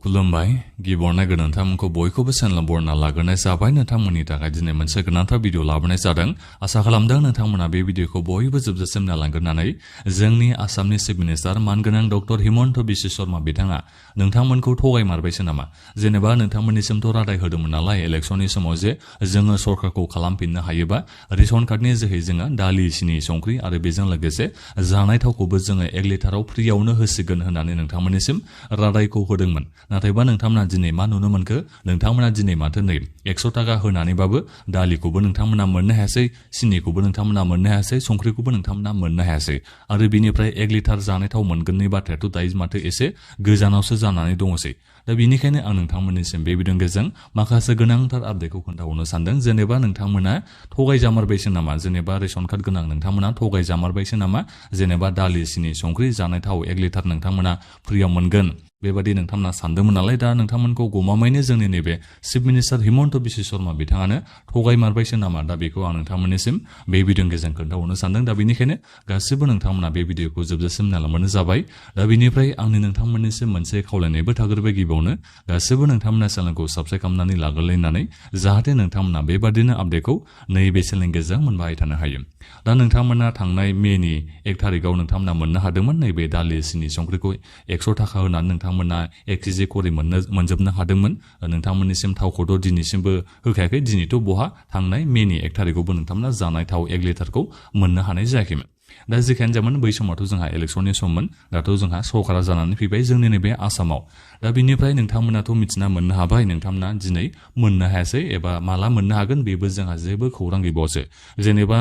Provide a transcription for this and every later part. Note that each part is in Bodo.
खुलुमबाय गिबियावनो नोंथांमोनखौ बयखौबो चेनेल बरना लाग्रोनाय जाबाय नोंथांमोननि थाखाय दिनै मोनसे गोनांथार भिडिअ लाबोनाय जादों आसा खालामदों नोंथांमोना बे भिडिअखौ बयबो जोबजासिम नायलांगोरनानै जोंनि आसामनि चिफ मिनिस्टार मानगोनां डक्टर हिमन्त बिश्व शर्मा बिथाङा नोंथांमोनखौ थगायमारबायसो नामा जेनेबा नोंथांमोननिसिमथ' रादाय होदोंमोन नालाय इलेक्शननि समाव जे जोङो सरकारखौ खालामफिननो हायोबा रेशन कार्डनि जोहै जोङो दालि सिनि संख्रि आरो बेजों लोगोसे जानाय थावखौबो जोङो 1 लिटाराव फ्रियावनो होसिगोन होननानै नोंथांमोननिसिम रादायखौ होदोंमोन नाथायबा नोंथांमोना दिनै मा नुनो मोनखो नोंथांमोना दिनै माथो नै 100 टाका होनानैबाबो दालिखौबो नोंथांमोना मोननो हायासै सिनिखौबो नोंथांमोना मोननो हायासै संख्रिखौबो नोंथांमोना मोननो हायासै आरो बिनिफ्राय 1 लिटार जानाय थाव मोनगोननि बाथ्रायाथ' दायो माथो एसे गोजानावसो जानानै दङसै दा बेनिखायनो आं नोंथांमोननिसिम बे भिडिअनि गेजेरजों माखासे गोनांथार आपडेटखौ खोन्थाहरनो सानदों जेनेबा नोंथांमोना थगायजामारबायसो नामा जेनेबा रेशन कार्ड गोनां नोंथांमोना थगायजामारबायसो नामा जेनेबा दालि सिनि संख्रि जानाय थाव 1 लिटार नोंथांमोना फ्रियाव मोनगोन बेबादि नोंथांमोना सानदोंमोन नालाय दा नोंथांमोनखौ गमामायैनो जोंनि नैबे चिफ मिनिस्टार हिमन्त बिश्व शर्मा बिथाङानो थगायमारबायसो नामा दा बेखौ आं नोंथांमोननिसिम बे भिडिअनि गेजेरजों खोन्थाहरनो सानदों दा बेनिखायनो गासिबो नोंथांमोना बे भिडिअखौ जोबजासिम नायलांबानो जाबाय दा बेनिफ्राय आंनि नोंथांमोननिसिम मोनसे खावलायनायबो थाग्रोबाय गिबियावनो गासिबो नोंथांमोना चेनेलखौ साबस्क्राइब खालामनानै लाग्रोलायनानै जाहाथे नोंथांमोना बेबादिनो आपडेटखौ नैबे चेनेलनि गेजेरजों मोनबाय थानो हायो दा नोंथांमोना थांनाय मेनि 1 थारिखआव नोंथांमोना मोननो हादोंमोन नैबे दालि सिनि संख्रिखौ 100 टाका होनानै नोंथांमोना 1 केजि करि मोनजोबनो हादोंमोन नोंथांमोननिसिम थावखौथ' दिनैसिमबो होखायाखै दिनैथ' बहा थांनाय मेनि 1 थारिखआवबो नोंथांमोना जानाय थाव 1 लिटारखौ मोननो हानाय जायाखैमोन दा जेखियानो जामोन बै समावथ' जोंहा इलेक्शननि सममोन दाथ' जोंहा सरकारा जानानै फैबाय जोंनि नैबे आसामाव दा बिनिफ्राय नोंथांमोनाथ' मिथिना मोननो हाबाय नोंथांमोना दिनै मोननो हायासै एबा माला मोननो हागोन बेबो जोंहा जेबो खौरां गैबावसो जेनेबा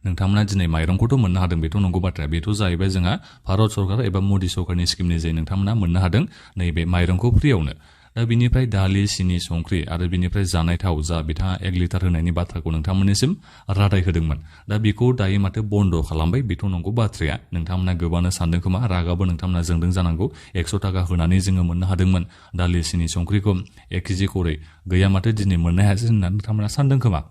नोंथांमोना दिनै माइरंखौथ' मोननो हादों बेथ' नंगौ बाथ्राया बेथ' जाहैबाय जोंहा भारत सरकार एबा मदि सरकारनि स्किमनि जे नोंथांमोना मोननो हादों नैबे माइरंखौ फ्रियावनो दा बिनिफ्राय दालि सिनि संख्रि आरो बिनिफ्राय जानाय थाव जा बिथाङा 1 लिटार होनायनि बाथ्राखौ नोंथांमोननिसिम रादाय होदोंमोन दा बेखौ दायो माथो बन्द' खालामबाय बेथ' नंगौ बाथ्राया नोंथांमोना गोबानो सानदों खोमा रागाबो नोंथांमोना जोंदों जानांगौ 100 टाका होनानै जोङो मोननो हादोंमोन दालि सिनि संख्रिखौ 1 केजि करै गैया माथो दिनै मोननो हायासै होननानै नोंथांमोना सानदों खोमा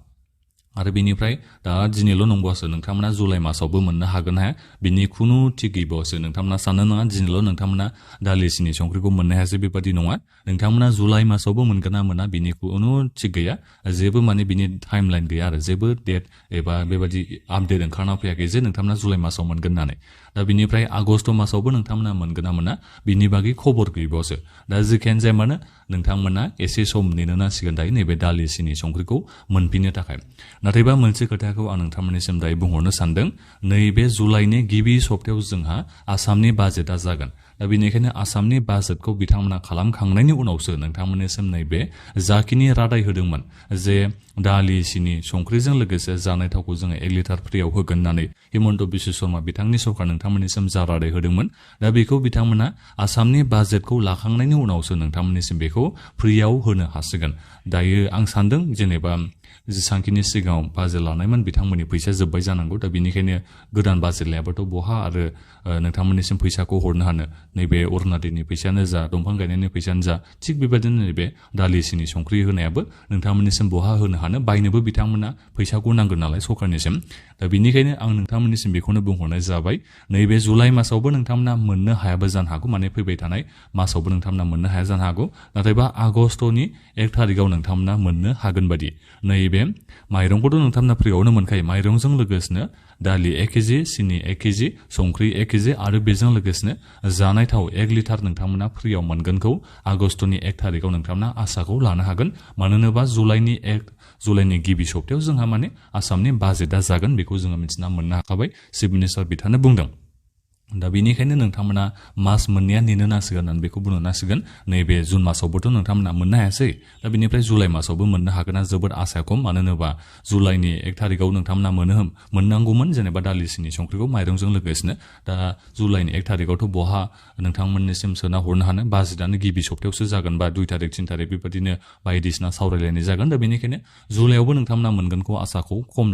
आरो बिनिफ्राय दा दिनैल' नंबावसो नोंथांमोना जुलाइ मासावबो मोननो हागोन हाया बिनि खुनु थिग गैबावसो नोंथांमोना साननो नङा दिनैल' नोंथांमोना दालि सिनि संख्रिखौ मोननो हायासै बेबादि नङा नोंथांमोना जुलाइ मासावबो मोनगोन ना मोना बिनि खुनु थिग गैया जेबो माने बिनि टाइमलाइन गैया आरो जेबो डेट एबा बेबादि आपडेट ओंखारना फैयाखै जे नोंथांमोना जुलाइ मासाव मोनगोन होननानै दा बिनिफ्राय आगष्ट मासावबो नोंथांमोना मोनगोन ना मोना बिनि बागै खबर गैबावसो दा जेखियानो जाया मानो नोंथांमोना एसे सम नेनो नांसिगोन दायो नैबे दालि सिनि संख्रिखौ मोनफिननो थाखाय नाथायबा मोनसे खोथाखौ आं नोंथांमोननिसिम दायो बुंहरनो सानदों नैबे जुलाइनि गिबि सप्तायाव जोंहा आसामनि बाजेटआ जागोन दा बेनिखायनो आसामनि बाजेटखौ बिथांमोना खालामखांनायनि उनावसो नोंथांमोननिसिम नैबे जाखिनि रादाय होदोंमोन जे दालि सिनि संख्रिजों लोगोसे जानाय थावखौ जोङो 1 लिटार फ्रियाव होगोन होननानै हिमन्त बिश्व शर्मा बिथांनि सरकार नोंथांमोननिसिम जा रादाय होदोंमोन दा बेखौ बिथांमोना आसामनि बाजेटखौ लाखांनायनि उनावसो नोंथांमोननिसिम बेखौ फ्रियाव होनो हासिगोन दायो आं सानदों जेनेबा जेसांखिनि सिगाङाव बाजेट लानायमोन बिथांमोननि फैसाया जोब्बाय जानांगौ दा बेनिखायनो गोदान बाजेट लायाबाथ' बहा आरो नोंथांमोननिसिम फैसाखौ हरनो हानो नैबे अरुणाचलनि फैसायानो जा दंफां गायनायनि फैसायानो जा थिग बेबायदिनो नैबे दालि सिनि संख्रि होनायाबो नोंथांमोननिसिम बहा होनो हानो बायनोबो बिथांमोना फैसाखौ नांगोन नालाय सरकारनिसिम दा बेनिखायनो आं नोंथांमोननिसिम बेखौनो बुंहरनाय जाबाय नैबे जुलाइ मासावबो नोंथांमोना मोननो हायाबो जानो हागौ माने फैबाय थानाय मासावबो नोंथांमोना मोननो हाया जानो हागौ नाथायबा आगष्टनि 1 थारिखआव नोंथांमोना मोननो हागोन बादि नैबे माइरंखौथ' नोंथांमोना फ्रियावनो मोनखायो माइरंजों लोगोसेनो दालि 1 केजि सिनि 1 केजि संख्रि 1 केजि आरो बेजों लोगोसेनो जानाय थाव 1 लिटार नोंथांमोना फ्रियाव मोनगोनखौ आगष्टनि 1 थारिखआव नोंथांमोना आसाखौ लानो हागोन मानो होनोबा जुलाइनि गिबि सप्तायाव जोंहा माने आसामनि बाजेटआ जागोन बेखौ जोङो मिथिना मोननो हाखाबाय चिफ मिनिस्टार बिथाङानो बुंदों दा बेनिखायनो नोंथांमोना मास मोननैया नेनो नांसिगोन होननानै बेखौ बुंनो नांसिगोन नैबे जुन मासावबोथ' नोंथांमोना मोननो हायासै दा बेनिफ्राय जुलाइ मासावबो मोननो हागोना जोबोद आसाया खम मानो होनोबा जुलाइनि 1 थारिखआव नोंथांमोना मोननांगौमोन जेनेबा दालि सिनि संख्रिखौ माइरंजों लोगोसेनो दा जुलाइनि 1 थारिखआवथ' बहा नोंथांमोननिसिम सोना हरनो हानो बाजेटआनो गिबि सप्तायावसो जागोन बा 2 थारिख 3 थारिख बेबायदिनो बायदिसिना सावरायलायनाय जागोन दा बेनिखायनो जुलाइआवबो नोंथांमोना मोनगोनखौ आसाखौ खम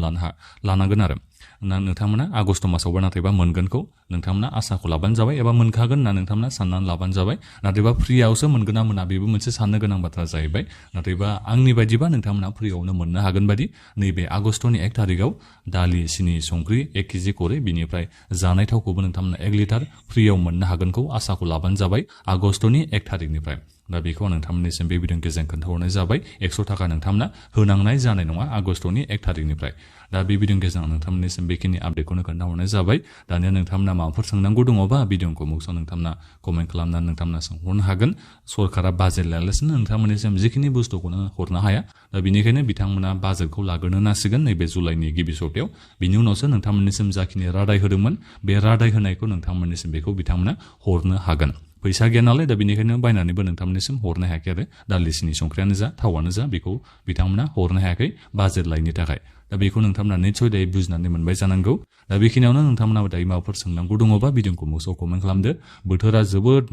लानांगोन आरो नोंथांमोना आगष्ट मासावबो नाथायबा मोनगोनखौ नोंथांमोना आसाखौ लाबानो जाबाय एबा मोनखागोन होनना नोंथांमोना साननानै लाबानो जाबाय नाथायबा फ्रियावसो मोनगोन ना मोना बेबो मोनसे साननो गोनां बाथ्रा जाहैबाय नाथायबा आंनि बायदिबा नोंथांमोना फ्रियावनो मोननो हागोन बादि नैबे आगष्टनि 1 थारिखआव दालि सिनि संख्रि 1 केजि करै बिनिफ्राय जानाय थावखौबो नोंथांमोना 1 लिटार फ्रियाव मोननो हागोनखौ आसाखौ लाबानो जाबाय आगष्टनि 1 थारिखनिफ्राय दा बेखौ आं नोंथांमोननिसिम बे भिडिअनि गेजेरजों खोन्थाहरनाय जाबाय 100 थाखा नोंथांमोना होनांनाय जानाय नङा आगस्टनि 1 थारिखनिफ्राय दा बे भिडिअनि गेजेरजों आं नोंथांमोननिसिम बेखिनि आपडेटखौनो खोन्थाहरनाय जाबाय दानिया नोंथांमोना माबाफोर सोंनांगौ दङबा भिडिअखौ मुक्सआव नोंथांमोना कमेन्ट खालामनानै नोंथांमोना सोंहरनो हागोन सरकारा बाजेट लायालासिनो नोंथांमोननिसिम जिखिनि बुस्थुखौनो हरनो हाया दा बेनिखायनो बिथांमोना बाजेटखौ लाग्रोनो नांसिगोन नैबे जुलाइनि गिबि सप्तायाव बिनि उनावसो नोंथांमोननिसिम जाखिनि रादाय होदोंमोन बे रादाय होनायखौ नोंथांमोननिसिम बेखौ बिथांमोना हरनो हागोन फैसा गैया नालाय दा बेनिखायनो बायनानैबो नोंथांमोननिसिम हरनो हायाखै आरो दालिसिनि संख्रियानो जा थावानो जा बेखौ बिथांमोना हरनो हायाखै बाजेट लायनि थाखाय दा बेखौ नोंथांमोना निसय दायो बुजिनानै मोनबाय जानांगौ दा बेखिनियावनो नोंथांमोनाबो दायो माबाफोर सोंनांगौ दङबा भिडिअखौ मुक्सआव कमेन्ट खालामदो बोथोरा जोबोद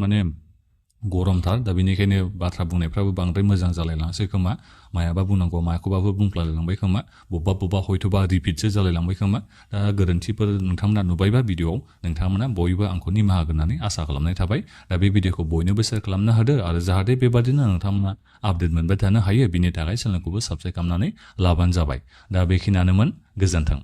गरमथार दा बेनिखायनो बाथ्रा बुंनायफ्राबो बांद्राय मोजां जालायलाङासै खोमा मायाबा बुंनांगौ माखौबाबो बुंफ्लायलांबाय खोमा बबेबा हयथ'बा रिपिटसो जालायलांबाय खोमा दा गोरोन्थिफोर नोंथांमोना नुबायबा भिडिअआव नोंथांमोना बयबो आंखौ निमाहा होगोननानै आसा खालामनाय थाबाय दा बे भिडिअखौ बयनोबो शेयार खालामनो होदो आरो जाहाथे बेबादिनो नोंथांमोना आपडेट मोनबाय थानो हायो बिनि थाखाय चेनेलखौबो साबस्क्राइब खालामनानै लाबानो जाबाय दा बेखिनियानोमोन गोजोन्थों